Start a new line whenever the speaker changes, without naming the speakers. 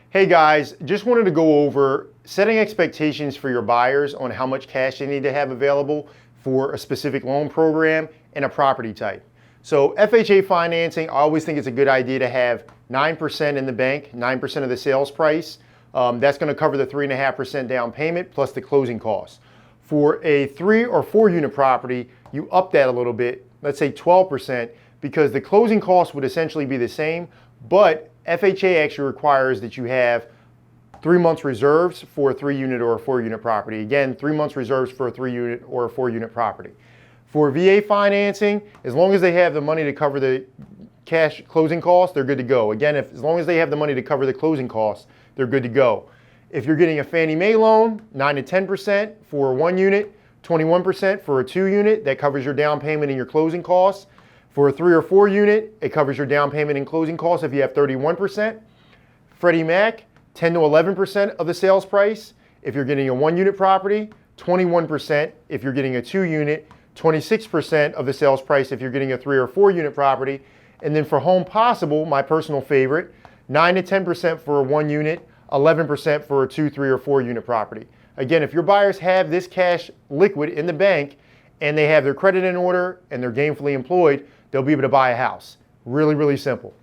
Hey guys, just wanted to go over setting expectations for your buyers on how much cash they need to have available for a specific loan program and a property type. So FHA financing, I always think it's a good idea to have 9% in the bank, 9% of the sales price. That's going to cover the 3.5% down payment plus the closing costs. For a 3 or 4 unit property, you up that a little bit, let's say 12%, because the closing costs would essentially be the same, but FHA actually requires that you have 3 months reserves for a 3 unit or a 4 unit property. Again, 3 months reserves for a 3 unit or a 4 unit property. For VA financing, as long as they have the money to cover the cash closing costs, they're good to go. Again, as long as they have the money to cover the closing costs, they're good to go. If you're getting a Fannie Mae loan, 9 to 10% for a 1 unit, 21% for a 2 unit, that covers your down payment and your closing costs. For a 3 or 4 unit, it covers your down payment and closing costs if you have 31%. Freddie Mac, 10 to 11% of the sales price if you're getting a 1 unit property, 21% if you're getting a 2 unit, 26% of the sales price if you're getting a 3 or 4 unit property. And then for Home Possible, my personal favorite, 9 to 10% for a 1 unit, 11% for a 2, 3, or 4 unit property. Again, if your buyers have this cash liquid in the bank and they have their credit in order and they're gainfully employed, they'll be able to buy a house. Really, really simple.